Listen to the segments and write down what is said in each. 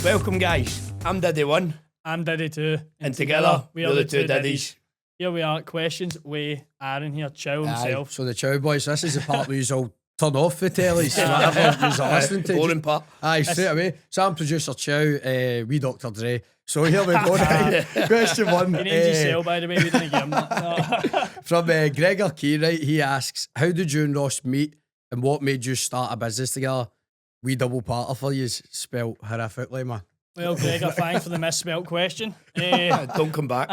Welcome, guys. I'm Diddy 1. I'm Diddy 2. And together, we're the Two Diddies. Here we are, questions with Aaron here, Chow himself. So the Chow boys, this is the part where you all turn off the tellies, whatever you're listening to. Boring part. Aye, straight away. So I'm producer Chow, we Dr. Dre. So here we go. Question one. He named his cell, by the way, we didn't give him that. No. From Gregor Key, right? He asks, how did you and Ross meet and what made you start a business together? We double parter for you, spelt horrifically, man. Well, Gregor, thanks for the misspelt question. Don't come back.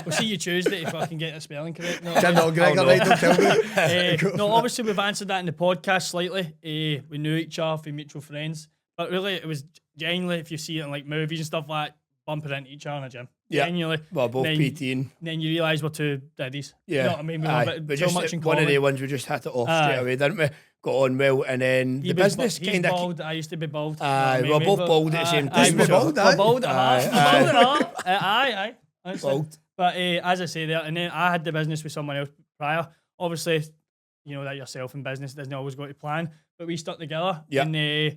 We'll see you Tuesday to fucking get the spelling correct. No, No, Gregor, right? Don't tell me. no, obviously we've answered that in the podcast slightly. We knew each other from mutual friends, but really it was genuinely, if you see it in like movies and stuff like that, bumping into each other in a gym. Yeah. Genuinely. Well, both then, PT and... Then you realise we're two Diddies. Yeah. You know what I mean? We have a bit, just so much in one common. of the ones we just hit it off straight away, didn't we? Got on well, and then the business he's bald, I used to be bald. we're both bald at the same time. We're bald, We're bald at heart. We're bald at heart. Aye. Bald. But as I say there, and then I had the business with someone else prior. Obviously, you know that yourself in business doesn't always go to plan, but we stuck together and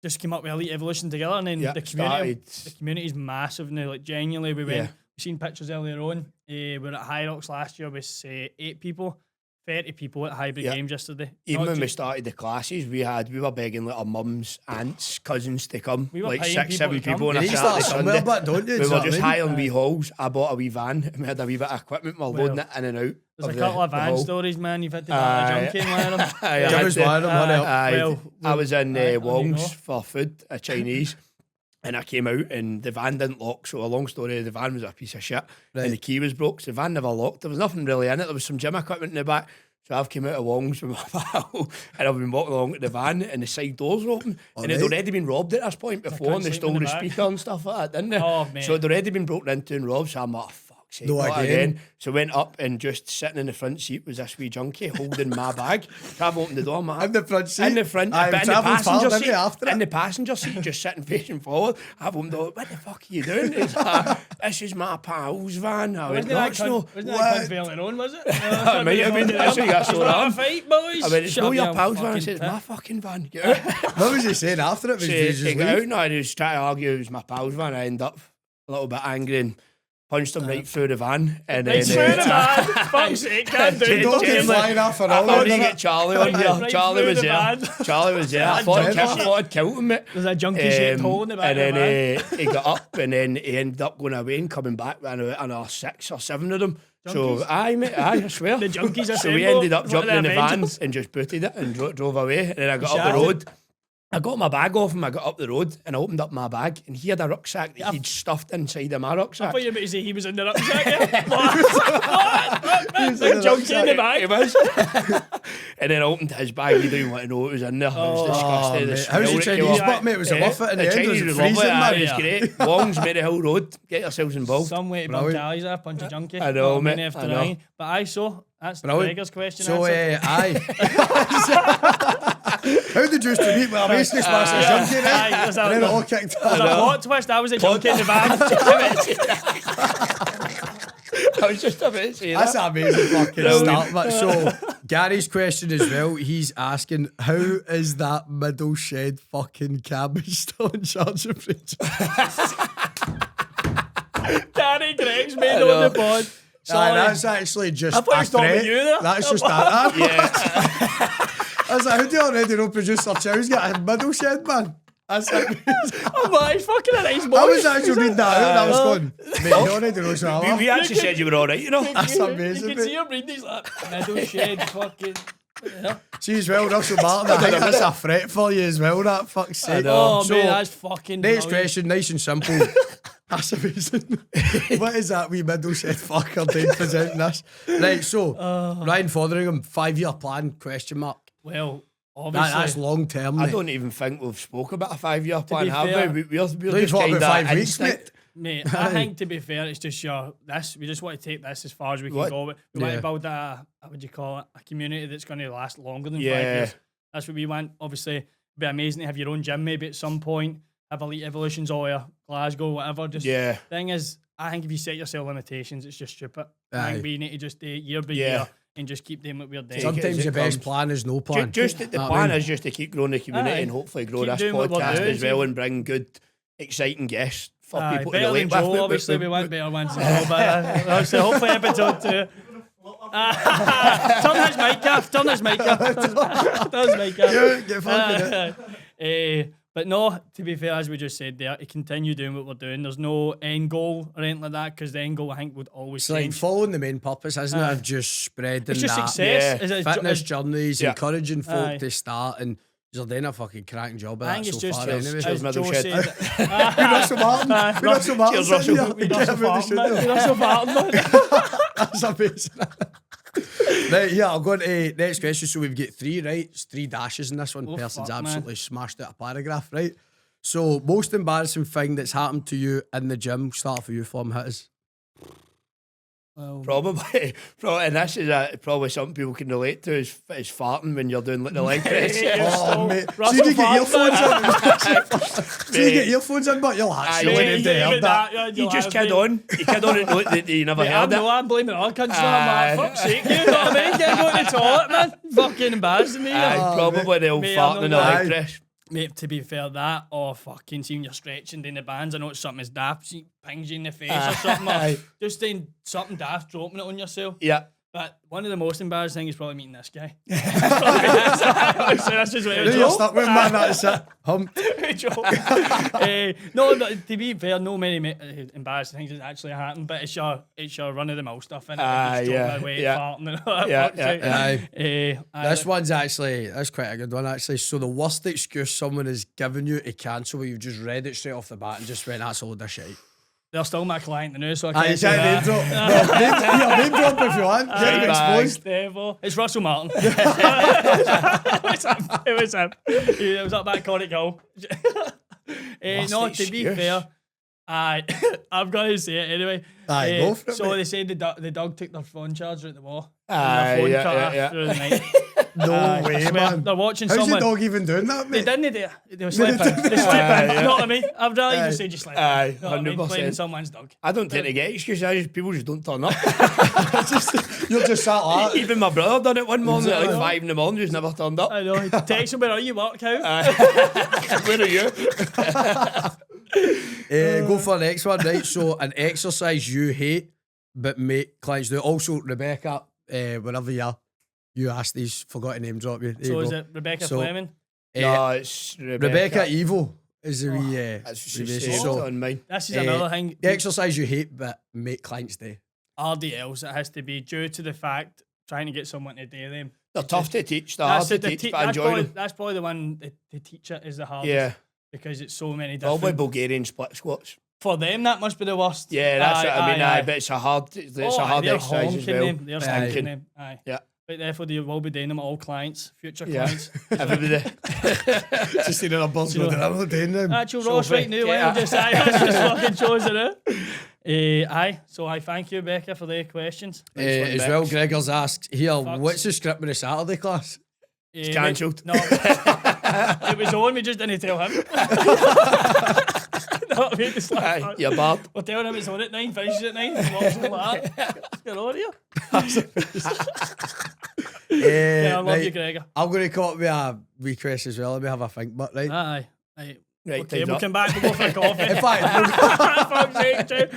just came up with Elite Evolution together. And then the community is massive now. Like genuinely, we seen pictures earlier on. We were at High Rocks last year with 8 people. 30 people at Hybrid Games yesterday. Even when we started the classes, we were begging like our mums, aunts, cousins to come. We were like paying 6-7 people on a You Saturday, start somewhere, Sunday. but don't you? We were just hiring wee halls. I bought a wee van and we had a wee bit of equipment. We were loading it in and out. There's a couple of van stories, man. You've had to buy a junkie and one of them. I was in Wong's for food, a Chinese. And I came out and the van didn't lock. So a long story, the van was a piece of shit. Right. And the key was broke. So the van never locked. There was nothing really in it. There was some gym equipment in the back. So I've come out of Wong's with my pal and I've been walking along to the van and the side doors were open. And they'd already been robbed at this point before and they stole the speaker and stuff like that, didn't they? Oh, man. So they'd already been broken into and robbed. So I'm like, fuck's sake, not again. So I went up and just sitting in the front seat was this wee junkie holding my bag. So I've opened the door, man. In the front seat? In the front, but in the passenger seat, just sitting facing forward. I've opened the door, what the fuck are you doing? He's like, this is my pal's van. I went, Wasn't that earlier on, was it? I mean, that's what you got so on. Fight, boys. I mean, it's not your pal's van. I said, it's my fucking van. What was he saying after it? Take it out. No, he was trying to argue it was my pal's van. I ended up a little bit angry and punched him right through the van. And then, through the van. Fuck's sake, can't do it. I thought he'd get Charlie on here. Charlie was there. Charlie was there. I thought I'd killed him, mate. There's a junkie shaped hole in the back. And then he got up and then he ended up going away and coming back with another 6 or 7 of them. Junkies? So, I swear. The junkies are So we ended up jumping in the van and just booted it and drove away. And then I got up the road. I got my bag off him, I got up the road and I opened up my bag and he had a rucksack that he'd stuffed inside of my rucksack. I thought you were about to say he was in the rucksack. What? Big junkie in the bag. He was. And then I opened his bag, he didn't want to know what was in there. It was disgusting. How's the Chinese butt, mate? Was it worth it in the end? Chinese was lovely, it was great. Wong's Maryhill Road, get yourselves involved. Some way to bump alleys a bunch of junkie. I know, mate. I know. But that's Gregor's question. So, how did you meet? Well, I basically smashed a junkie, right? And then it all kicked off. There's a plot twist. I was a junkie in the van. I was just about to say that. That's an amazing fucking start, mate. So, Gary's question as well, he's asking, how is that middle shed fucking cabbage still in charge of it? Gary Greg's made on the pod. That's actually just I thought he was talking to you there. That's just that. Yeah. I was like, how do you already know producer Chow's got a middle shed, man? That's it. Oh my, he's fucking a nice boy. I was actually reading that out and I was going, mate, you already know so We actually said you were alright, you know. That's amazing, You can see him reading these like, middle shed, fucking... See as well, Russell Martin, I think that's a threat for you as well, that fuck's sake. Oh, so, man, that's fucking next question, nice and simple. That's amazing. What is that wee middle shed fucker doing presenting this? Right, so, Ryan Fotheringham, 5-year plan, question mark. Well, obviously. That's long term, mate. I don't even think we've spoke about a 5-year plan, have fair, we? We're just kind about 5 of weeks, Mate, I think to be fair, it's just we just want to take this as far as we can go. We want to build a community that's going to last longer than 5 years. That's what we want. Obviously, it'd be amazing to have your own gym maybe at some point, have Elite Evolutions or Glasgow, whatever. Thing is, I think if you set yourself limitations, it's just stupid. I think we need to just do it year by year and just keep doing what we're doing. Sometimes the best plan is no plan. The plan is just to keep growing the community and hopefully grow this podcast as well and bring good exciting guest for Aye, people to better relate than with. Joe, obviously, we want better ones than Joe, but obviously, hopefully episode 2. Turn his mic off. Turn his mic off. Get fucking it. But no, to be fair, as we just said there, to continue doing what we're doing, there's no end goal or anything like that, because the end goal, I think, would always It's like change. following the main purpose, isn't it? Of just spreading It's just that success. Yeah. Is it- fitness is- journeys, Yeah. encouraging folk Aye. to start, and you're doing a fucking cracking job of I that think it's so just far anyway. Cheers, as middle Joe shed. said. Russell Martin. Russell Martin. Cheers, Russell. Russell Martin. That's amazing. Right, yeah, I'll go on to next question. So we've got 3, right? It's 3 dashes in this one. Oh, Person's fuck, man. absolutely smashed out a paragraph, right? So, most embarrassing thing that's happened to you in the gym. Start for you, Form Hitters. Probably, and this is probably something people can relate to is farting when you're doing like the leg press. Oh, mate. So Russell you get Fartman. earphones in. So you get earphones in, but you'll actually yeah, need to hear that. You just kid on. You kid on and you never heard it. I'm blaming our country. I'm like, fuck's sake, you know what I mean? Get go to the toilet, man. Fucking embarrassing me. Probably the old Mate, farting I'm in the not- leg press. Mate, to be fair, that or fucking see when you're stretching down the bands. I know it's something as daft, see, pings you in the face or something. Or just doing something daft, dropping it on yourself. Yeah. But one of the most embarrassing things is probably meeting this guy. So that's just what it was. You're stuck with man, that's it. No, to be fair, no many embarrassing things has actually happened, but it's your run of the mill stuff, innit? Farting and all that. This one's actually, that's quite a good one actually. So the worst excuse someone has given you to cancel, where you've just read it straight off the bat and just went, that's a load of shit. They're still my client now, so I can't You say can't name that. drop. Name drop if you want. Get him exposed. It's Russell Martin. It was him. It was up that Conic Hill. No, to be fair, I'm going to say it anyway. Go for it, so mate. they said the dog took their phone charger at the wall. Aye, Their phone yeah, cut yeah, off through the night. No way, I swear, man. they're watching How's someone. the dog even doing that, They mate? didn't. They were sleeping. They sleeping. You know what I mean? I'd rather just say just sleeping. Aye, You know what I mean? 100%. Playing someone's dog. I don't tend to get excuses. People just don't turn up. You're just sat like that. Even my brother done it one morning at like 5 in the morning, just never turned up. I know. Text him, where are you, work out? Where are you? Go for the next one, right? So, an exercise you hate but make clients do. Also, Rebecca, whenever you ask these, forgot to name drop you. There So you is go. it Rebecca So, Fleming? No, it's Rebecca Evo is the wee. That's what she abbreviation. said So, on mine. This is another thing. the exercise you hate but make clients do. RDLs, it has to be due to the fact trying to get someone to do them. They're tough to teach. They're hard to teach, but I enjoy them. That's probably the one the teacher is the hardest. Yeah. Because it's so many different. Probably Bulgarian split squats. For them, that must be the worst. Yeah, that's what I mean. But it's a hard they're exercise as honking well. them. They're stinking them. Aye. Yeah. But therefore, they will be doing them all clients, future Yeah. clients. Everybody. Just seeing a buzz going, I'm not doing them. Actual Ross right now, yeah. just fucking shows it out. Aye, so I thank you, Becca, for the questions. As well, Gregor's asked here, what's the script with the Saturday class? It's cancelled. No, it was on. We just didn't tell him. No, I mean, it's like, Aye, you're bad. we're telling him it's on at 9, finishes at 9, and watching him like that. Get on here. Yeah, I love you, Gregor. I'm going to come up with a wee question as well. Let me have a think, but right. Aye. Right, Okay, time's we'll up. come back. We'll go for a coffee. In fact, Fuck's sake, too.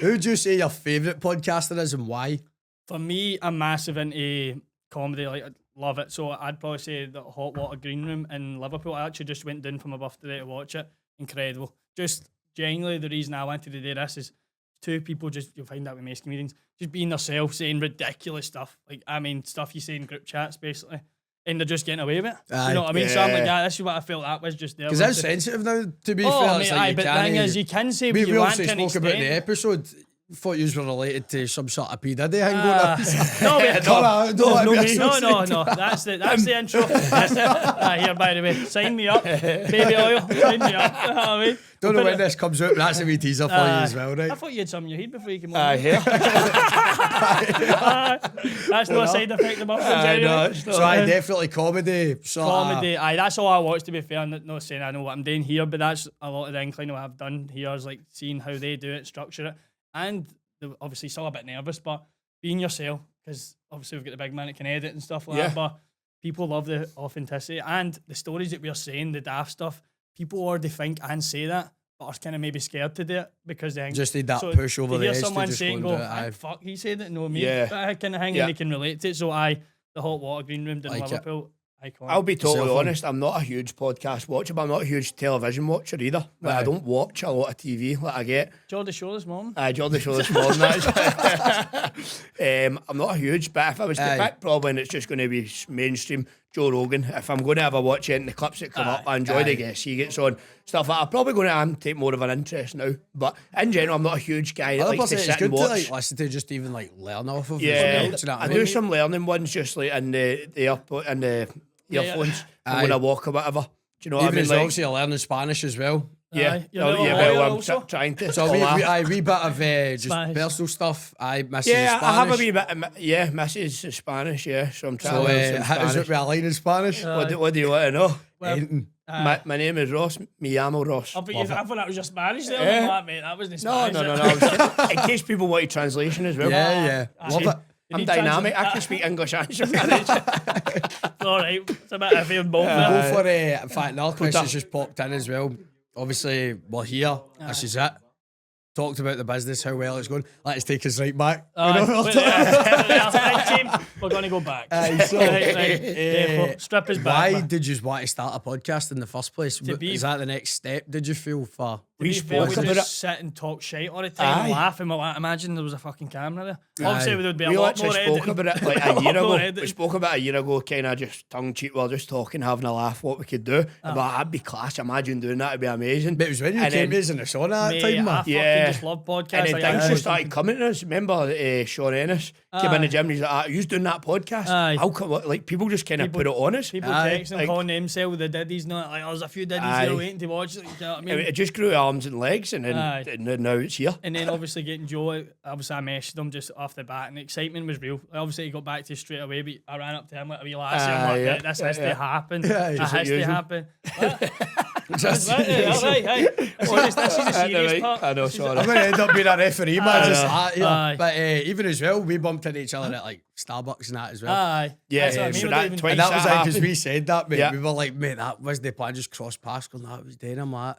who would you say your favourite podcaster is and why? For me, I'm massive into comedy. Like, I love it. So I'd probably say the Hot Water Green Room in Liverpool. I actually just went down for my birthday to watch it. Incredible. Just genuinely, the reason I wanted to do this is two people, just you'll find that with most comedians, just being themselves, saying ridiculous stuff. Like, I mean, stuff you say in group chats, basically. And they're just getting away with it. Aye. You know what I mean? Yeah. So I'm like, this is what I felt that was just there. Because that's sensitive now, to be fair. Oh, It's mate, like aye, you but the can't- thing is, you can say we what you want obviously to an spoke about in the extent. episode. Thought you were related to some sort of P. Diddy thing going Ah. on. No, wait, Come on, don't let me associate. no. That's the intro. Here, by the way, sign me up, baby oil. Sign me up. You know what I mean? Don't know We'll when put it- this comes out, but that's a wee teaser for you as well, right? I thought you had some in your head before you came on. Aye, here. That's no side effect of mushrooms Aye, anyway. no, it's not. So I definitely comedy. Sort Comedy, aye, that's all I watch, to be fair. I'm not saying I know what I'm doing here, but that's a lot of the incline what I've done here is like seeing how they do it, structure it, and obviously still a bit nervous, but being yourself, because obviously we've got the big man that can edit and stuff like Yeah. that, but people love the authenticity and the stories that we're saying, the daft stuff. people already think and say that, but are kind of maybe scared to do it because they think, Just need that push over to the hear edge to someone just say go and and go, do it, aye. fuck, he said it, no me. Yeah. That kind of thing, Yeah. and they can relate to it. So the hot water green room in Like it. Liverpool. Iconic. I'll be totally Yourself, honest, I'm not a huge podcast watcher, but I'm not a huge television watcher either. Like, I Aye. don't watch a lot of TV. Like I get Geordie Show this morning. Jordan Show this morning. I'm not a huge, but if I was to Aye. pick, probably and it's just going to be mainstream Joe Rogan. If I'm going to ever watch it and the clips that come up, I enjoy the guests he gets on, stuff like that. I'm probably going to take more of an interest now. But in general, I'm not a huge guy that Other likes to person, it's sit and good to watch. like listen to just even like learn off of. Yeah, as well, do you know what I I do mean? some learning ones just like in the earpod and the earphones when I walk or whatever. Do you know what Even I as mean? Like, obviously learning Spanish as well. yeah, Aye. You're oh, now a yeah. lawyer Well, I'm also? trying to. So laugh. wee bit of just Spanish. personal stuff. I miss Yeah, Spanish. I have a wee bit. Mrs. Spanish. Yeah, so I'm trying So to learn some how is Spanish. it with a line in Spanish? What do you want to know? Anything. My name is Ross. Me llamo Ross. I thought that was your Spanish there. Yeah. I'm like, mate, that wasn't No, Spanish. no. In case people want a translation as well. Yeah. Love it. I'm dynamic. I can speak English and Spanish. All right, it's a bit of a both Go there. for in fact, another question's just popped in as well. Obviously, we're here. This is it. Talked about the business, how well it's going. Let's take us right back. Team, we're going to go back. So, Strip is back. why man. did you want to start a podcast in the first place? be- Is that the next step? Did you feel for? We To be fair, spoke we about just it. sit and talk shit all the time and Aye. laugh and we're like, imagine there was a fucking camera there. Obviously, Aye. there would be a We lot literally more spoke editing. about it like A a lot year more ago. editing. We spoke about it a year ago, kind of just tongue cheek. We were just talking, having a laugh, what we could do. But that'd be class. Imagine doing that. It'd be amazing. But it was when you And came then- to us in the sauna that Mate, time, I man. fucking Yeah. just love podcasts. And then like, things I- just started coming to us. Remember Sean Ennis came in the gym and he's like, "Who's doing that podcast?" Aye. How come? Like people just kind of People- put it on us. People Aye. texting, Like- calling themselves the Diddies, not like, oh, there's a few Diddies Aye. here waiting to watch. Like, you know what I mean? It just grew arms and legs, and Aye. then now it's here. And then obviously getting Joe, obviously I messaged him just off the bat, and the excitement was real. Obviously he got back to you straight away, but I ran up to him like a wee lassie. I'm like, yeah, "Mate, this has to happen. Yeah, It just has like to usual. happen." Just- Right, this is a serious part. I know, This is a- sorry. I'm going to end up being a referee, man. Just Aye. that here. Aye. But even as well, we bumped into each other at like Starbucks and that as well. Aye. Yeah, That's what I mean. so We that don't even- twice- And that was that like, because happened. we said that, mate. Yeah. We were like, mate, that was the plan. Just cross paths, going, that was doing. I'm like,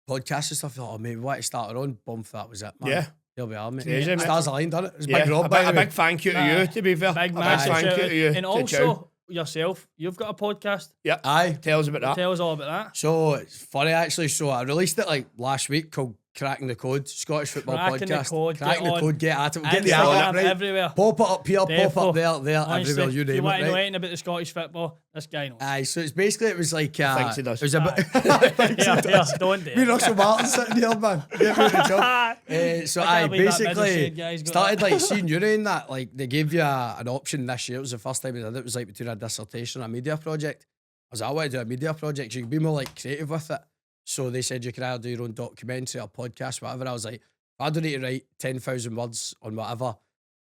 podcast and stuff. Oh, mate, we want to start our own. Bump, that was it, man. Yeah. Here we are, mate. Crazy, mate. Stars aligned, done it? It's Yeah, Big Rob, a by big, the a way. big thank you to you, to be fair. Big a massive big thank shout you out. to you. And to also Chow. yourself, you've got a podcast. Yeah, Aye. tell us about that. Tell us all about that. So it's funny actually. So I released it like last week called Cracking the Code, Scottish Football Cracking the Podcast. Code, Cracking get the on. Code, get at it. We'll get the Instagram, ad right. everywhere. Pop it up here, pop Defo. up there, Honestly, everywhere, you if you name want it, to know right? anything about the Scottish football, this guy knows. Aye, so it's basically, it was like, Thinks he does. it was a bit, Yeah, don't do me it. Russell Martin sitting here, man. Get me the job. So I I can't believe that middle basically shade guy's got started that. like seeing you in that, like they gave you an option this year. It was the first time we did it. It was like between a dissertation and a media project. I was like, I want to do a media project, so you can be more like creative with it. So they said you can either do your own documentary or podcast, whatever. I was like, I don't need to write 10,000 words on whatever.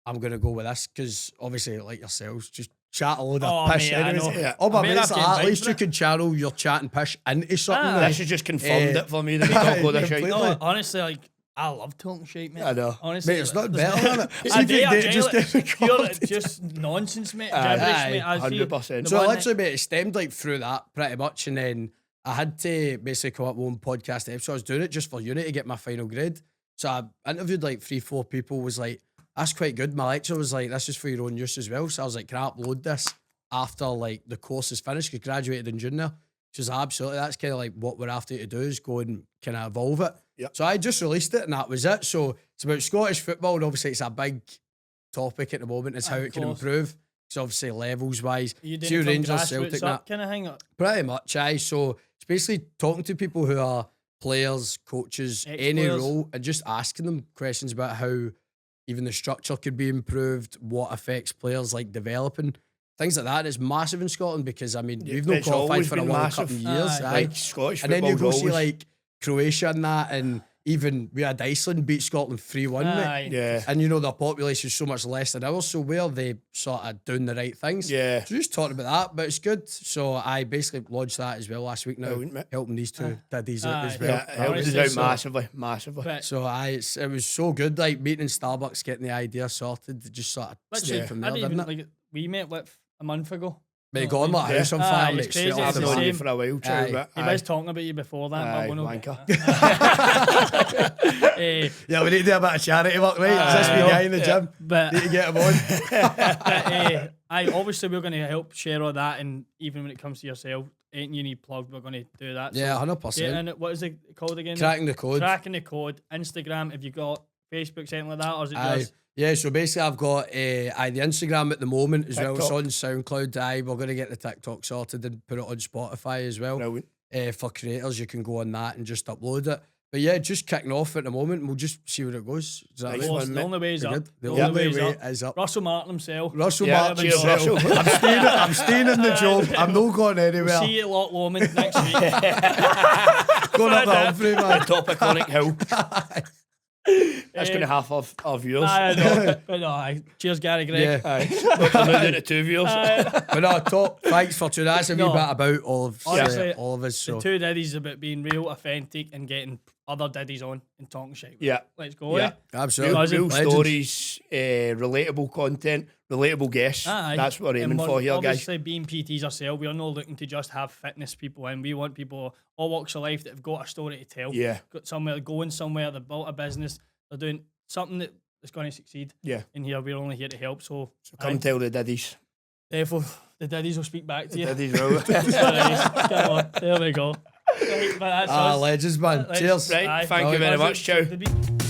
I'm going to go with this because obviously, like yourselves, just chat a load Oh, of pish. mate, I anyways. know. Yeah. Oh, my I mean, mates I've like gained that. At vibes least for you it. can channel your chat and pish into something. Aye. like- This has just confirmed it for me that we talk all this shit. completely. No, honestly, like, I love talking shit, mate. I know. Honestly, Mate, it's not there's better than it. See I if do, you I did do, just like, get pure, recorded. just nonsense, mate. Aye, Gibberish, aye, mate. I see 100%. the So one that- literally, mate, it stemmed like through that pretty much, and then I had to basically come up with one podcast episode. I was doing it just for uni to get my final grade. So I interviewed like 3-4 people. Was like, that's quite good. My lecturer was like, this is for your own use as well. So I was like, can I upload this after like the course is finished? Because graduated in June now. She was like, absolutely. That's kind of like what we're after to do is go and kind of evolve it. Yep. So I just released it and that was it. So it's about Scottish football, and obviously it's a big topic at the moment. It's how Of it can course. improve. So obviously levels wise, You see doing it from Rangers, Celtic, grassroots that. up kind of thing. Pretty much, aye. So it's basically talking to people who are players, coaches, any Ex-players. role, and just asking them questions about how even the structure could be improved, what affects players like developing, things like that. And it's massive in Scotland because I mean we've not It's qualified always for a been World Cup massive. in years, Aye. aye. Like Scottish And then you go football's see always- like Croatia and that, and even we had Iceland beat Scotland 3-1, mate. Aye. Yeah. And you know their population is so much less than ours, so where they sort of doing the right things. Yeah. So just talking about that, but it's good. So I basically launched that as well last week now, Brilliant, mate. helping these two daddies out as Aye. well. Yeah, it helps Honestly, us out so- massively, massively. But So it was so good, like meeting in Starbucks, getting the idea sorted, just sort of literally, straight from I there, didn't didn't even it? like we met what a month ago. But he got on like a house on fire, it's mate, straight crazy. off I've the known bat. you for a while, Aye. true, but He was talking about you before that, aye, but we're not. wanker. Yeah, we need to do a bit of charity work, right? Is this me guy in the gym? But Need to get him on. obviously we're going to help share all that, and even when it comes to yourself, anything you need plugged, we're going to do that. Yeah, So 100%. get in it. What is it called again? Cracking the code. Cracking the code. Instagram. Have you got Facebook, anything like that, or is it Aye. just? Yeah, so basically I've got the Instagram at the moment as well. It's TikTok. on SoundCloud. Aye, we're going to get the TikTok sorted and put it on Spotify as well. Brilliant. For creators, you can go on that and just upload it. But yeah, just kicking off at the moment. We'll just see where it goes. Is that Nice right? one, The mate. only way is up. Good. The only only way way up. is up. Russell Martin himself. Russell Yeah, Martin cheers, himself. Russell. I'm staying in the job. I'm not going anywhere. See you at Loch Lomond next week. Going up the Humphrey, man. Top of Conic Hill. That's going to half of our viewers. I know. But no, aye. Cheers, Gary Gregg. Yeah. Aye. We're down to 2 viewers. But no, top. Thanks for today. That's a wee No. bit about all of Honestly, all of us. So. The Two Diddies is about being real, authentic, and getting other Diddies on and talking shit. Yeah. Let's go. Yeah. Absolutely. Real Legends. stories, relatable content, relatable guests. Aye. That's what we're aiming And for here, guys. obviously, being PTs ourselves, we're not looking to just have fitness people in. We want people all walks of life that have got a story to tell. Yeah. Got somewhere, going somewhere, they've built a business, they're doing something that's going to succeed. Yeah. In here, we're only here to help. So Come tell the Diddies. therefore, the Diddies will speak back to you. Diddies will. Right, come on, there we go. Right, but that's us. Legends, man. Let's- Cheers. Right, Aye. thank you very much. Ciao. Did we-